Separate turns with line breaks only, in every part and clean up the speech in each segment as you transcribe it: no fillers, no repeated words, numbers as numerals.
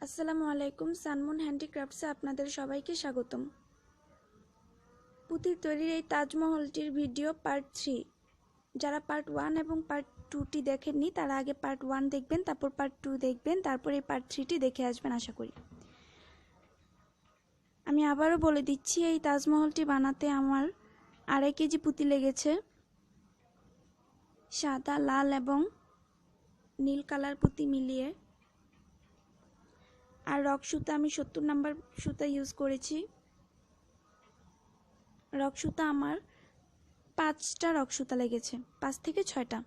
আসসালামু আলাইকুম। সানমুন হ্যান্ডিক্রাফটসে আপনাদের সবাইকে স্বাগতম। পুঁতির তৈরির এই তাজমহলটির ভিডিও পার্ট 3। যারা পার্ট 1 এবং পার্ট 2টি দেখেননি তারা আগে পার্ট 1 দেখবেন, তারপর পার্ট 2 দেখবেন, তারপর এই পার্ট 3টি দেখে আসবেন আশা করি। আমি আবারও বলে দিচ্ছি, এই তাজমহলটি বানাতে আমার 2.5 কেজি পুঁতি লেগেছে। সাদা, লাল এবং নীল কালার পুঁতি মিলিয়ে। আর রক সুতা আমি 70 নাম্বার সুতা ইউজ করেছি। রক সুতা আমার 5টা রক সুতা লেগেছে, 5 থেকে 6টা।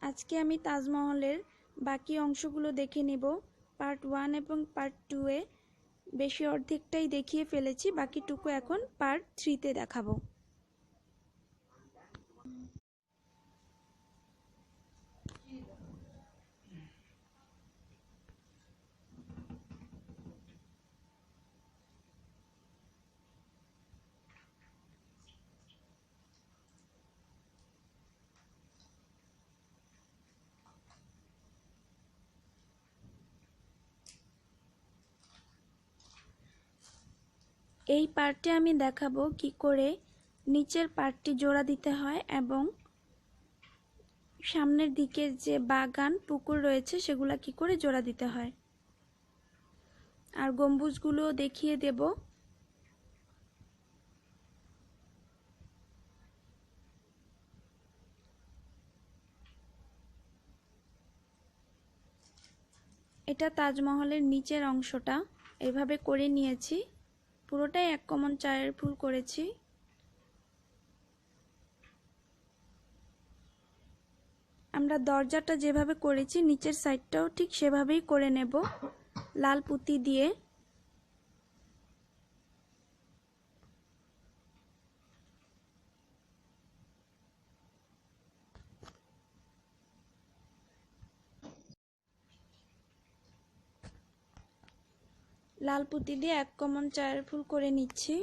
আজকে আমি তাজমহলের বাকি অংশগুলো দেখে নেব। পার্ট 1 এবং পার্ট 2-এ বেশি অর্ধেকটাই দেখিয়ে ফেলেছি, বাকিটুকু এখন পার্ট 3-তে দেখাবো। এই পার্টে আমি দেখাবো কি করে নিচের পার্টটি জোড়া দিতে হয় এবং সামনের দিকের যে বাগান পুকুর রয়েছে সেগুলা কি করে জোড়া দিতে হয়, আর গম্বুজগুলো দেখিয়ে দেব। এটা তাজমহলের নিচের অংশটা এভাবে করে নিয়েছি, পুরোটাই 1 কমন চারের ফুল করেছি। আমরা দরজাটা যেভাবে করেছি নিচের সাইডটাও ঠিক সেভাবেই করে নেব, লাল পুঁতি দিয়ে। লাল পুঁতি দিয়ে 1 কমন চারের ফুল করে নিচ্ছি।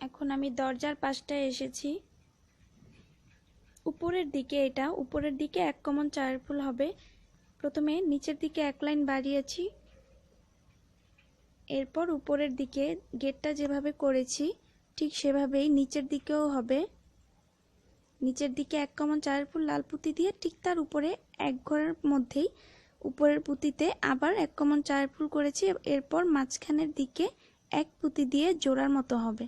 এখন আমি দরজার পাশটায় এসেছি। উপরের দিকে, এটা উপরের দিকে 1 কমন চারের ফুল হবে। প্রথমে নিচের দিকে 1 লাইন বাড়িয়েছি, এরপর উপরের দিকে গেটটা যেভাবে করেছি ঠিক সেভাবেই নিচের দিকেও হবে। নিচের দিকে 1 কমন চারের ফুল লাল পুঁতি দিয়ে ঠিক তার উপরে এক ঘরের মধ্যেই উপরের পুঁতিতে আবার 1 কমন চারের ফুল করেছি। এরপর মাঝখানের দিকে 1 পুঁতি দিয়ে জোড়ার মতো হবে।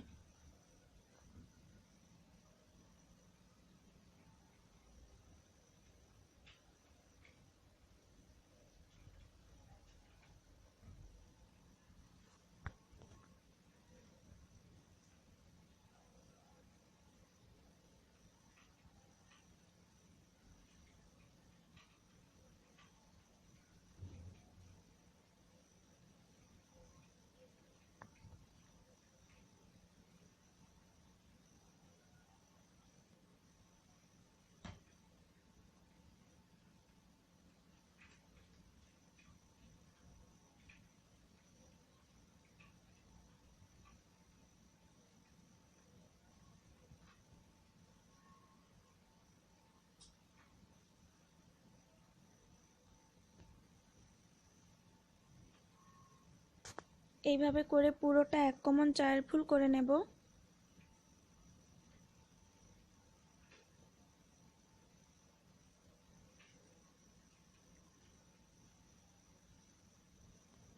এইভাবে করে পুরোটা 1 কমন চারের ফুল করে নেব।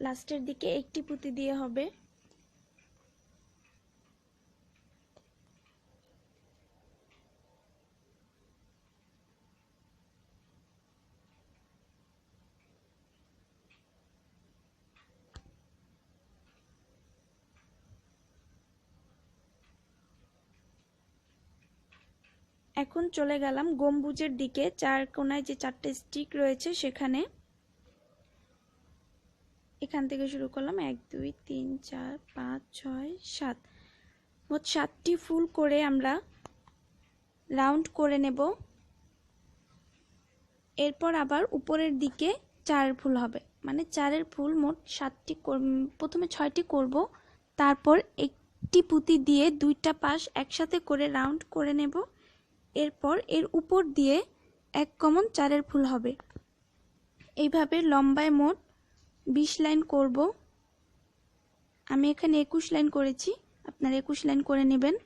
লাস্টের দিকে একটি পুঁতি দিয়ে হবে। এখন চলে গেলাম গম্বুজের দিকে। চার কোণায় যে 4টে স্টিক রয়েছে সেখানে, এখান থেকে শুরু করলাম 1 2 3 4 5 6 7, মোট 7টি ফুল করে আমরা রাউন্ড করে নেব। এরপর আবার উপরের দিকে 4 ফুল হবে, মানে 4-এর ফুল মোট 7টি। প্রথমে 6টি করব, তারপর একটি পুঁতি দিয়ে 2টা পাশ একসাথে করে রাউন্ড করে নেব। এরপর এর উপর দিয়ে 1 কমন 4-এর ফুল হবে। এইভাবে লম্বায় মোট 20 লাইন করব। আমি এখানে 21 লাইন করেছি, আপনারা 21 লাইন করে নেবেন।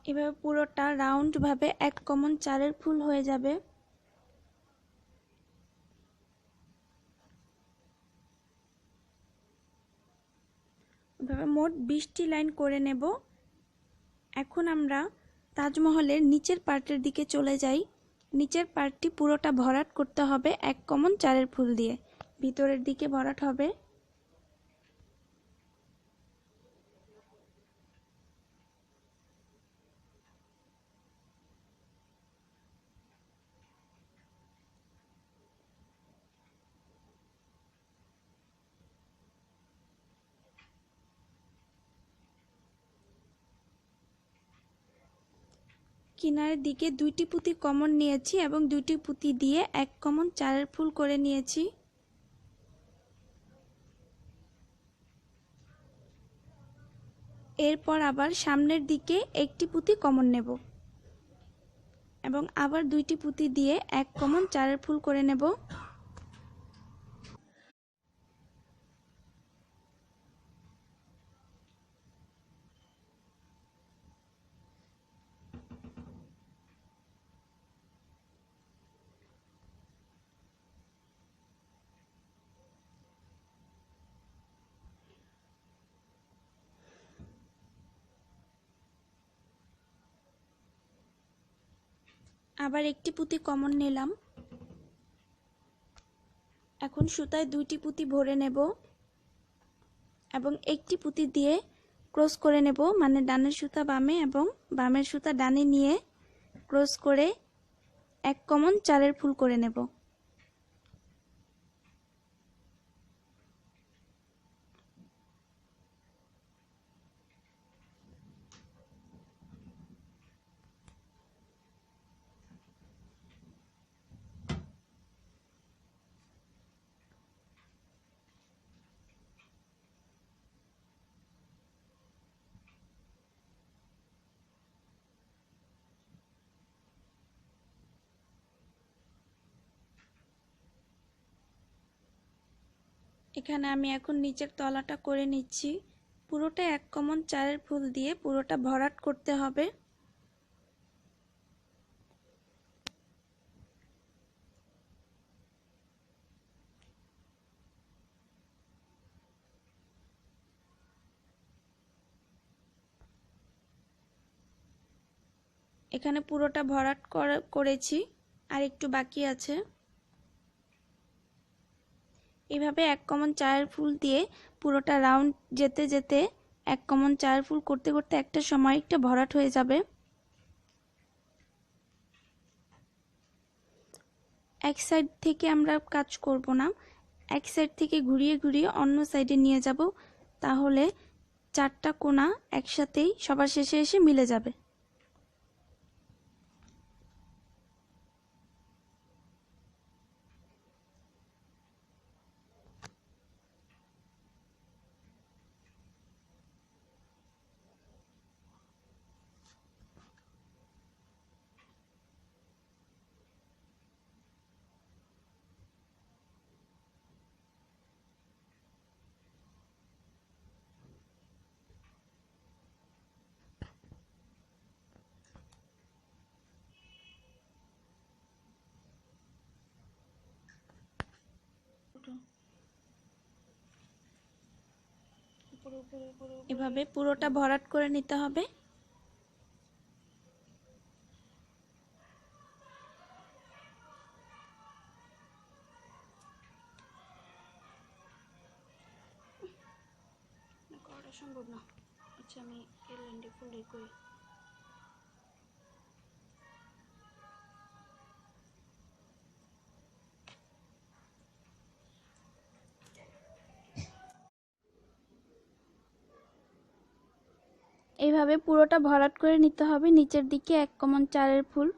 এভাবে পুরোটা রাউন্ড ভাবে 1 কমন 4-এর ফুল হয়ে যাবে। এভাবে মোট 20টি লাইন করে নেব। এখন আমরা তাজমহলের নিচের পার্টের দিকে চলে যাই। নিচের পার্টটি পুরোটা ভরাট করতে হবে 1 কমন 4-এর ফুল দিয়ে, ভিতরের দিকে ভরাট হবে। কিনারের দিকে 2টি পুঁতি কমন নিয়েছি এবং 2টি পুঁতি দিয়ে 1 কমন 4-এর ফুল করে নিয়েছি। এরপর আবার সামনের দিকে একটি পুঁতি কমন নেব এবং আবার 2টি পুঁতি দিয়ে 1 কমন 4-এর ফুল করে নেব। আবার একটি পুঁতি কমন নিলাম। এখন সুতায় 2টি পুঁতি ভরে নেব এবং একটি পুঁতি দিয়ে ক্রস করে নেব, মানে ডানের সুতা বামে এবং বামের সুতা ডানে নিয়ে ক্রস করে 1 কমন 4-এর ফুল করে নেব। এখানে আমি এখন নিচের তলাটা করে নিচ্ছি। পুরোটা 1 কমন 4-এর ফুল দিয়ে পুরোটা ভরাট করতে হবে। এখানে পুরোটা ভরাট করেছি, আর একটু বাকি আছে। এভাবে 1 কমন 4-এর ফুল দিয়ে পুরোটা রাউন্ড যেতে যেতে 1 কমন চায়ের ফুল করতে করতে একটা সময় একটা ভরাট হয়ে যাবে। এক সাইড থেকে আমরা কাজ করব না, এক সাইড থেকে ঘুরিয়ে ঘুরিয়ে অন্য সাইডে নিয়ে যাব, তাহলে 4টা কোণা একসাথেই সবার শেষে এসে মিলে যাবে। এভাবে পুরোটা ভরাট করে নিতে হবে। করাটা সম্ভব না। আচ্ছা, আমি এলএনডি ফুলই করি। এইভাবে পুরোটা ভরাট করে নিতে হবে, নিচের দিকে 1 কমন চারের ফুল।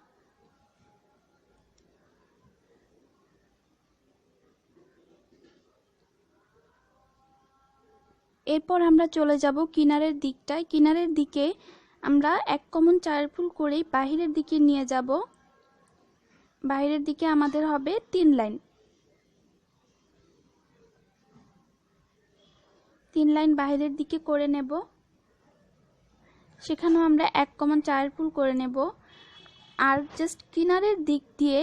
এরপর আমরা চলে যাব কিনারের দিকটায়। কিনারের দিকে আমরা 1 কমন চারের ফুল করেই বাহিরের দিকে নিয়ে যাব। বাহিরের দিকে আমাদের হবে 3 লাইন। 3 লাইন বাহিরের দিকে করে নেব। সেখানেও আমরা 1 কমন চারের ফুল করে নেব। আর জাস্ট কিনারের দিক দিয়ে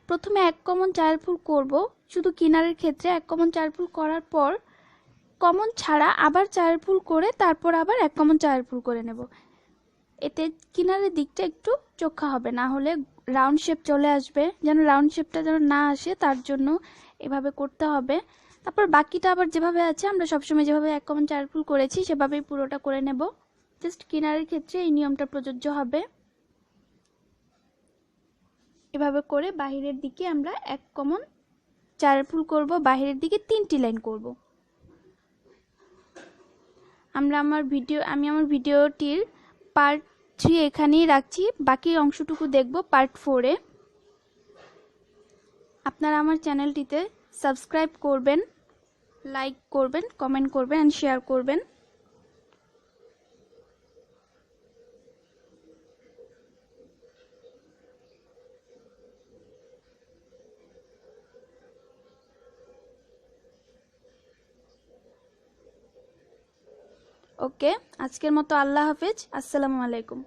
প্রথমে 1 কমন চারের ফুল করব, শুধু কিনারের ক্ষেত্রে 1 কমন চারের ফুল করার পর কমন ছাড়া আবার চারের ফুল করে তারপর আবার 1 কমন চারের ফুল করে নেব। এতে কিনারের দিকটা একটু চোখা হবে, না হলে রাউন্ড শেপ চলে আসবে। যেন রাউন্ড শেপটা যেন না আসে তার জন্য এভাবে করতে হবে। তারপর বাকিটা আবার যেভাবে আছে আমরা সবসময় যেভাবে 1 কমন চারের ফুল করেছি সেভাবেই পুরোটা করে নেব। জাস্ট কিনারের ক্ষেত্রে এই নিয়মটা প্রযোজ্য হবে। এভাবে করে বাহিরের দিকে আমরা 1 কমন চারের ফুল করব, বাহিরের দিকে 3টি লাইন করব। আমি আমার ভিডিওটির পার্ট 3 এখানেই রাখছি, বাকি অংশটুকু দেখব পার্ট 4 এ। আপনারা আমার চ্যানেলটিতে সাবস্ক্রাইব করবেন, লাইক করবেন, কমেন্ট করবেন এন্ড শেয়ার করবেন। ওকে, আজকের মতো আল্লাহ হাফেজ, আসসালামু আলাইকুম।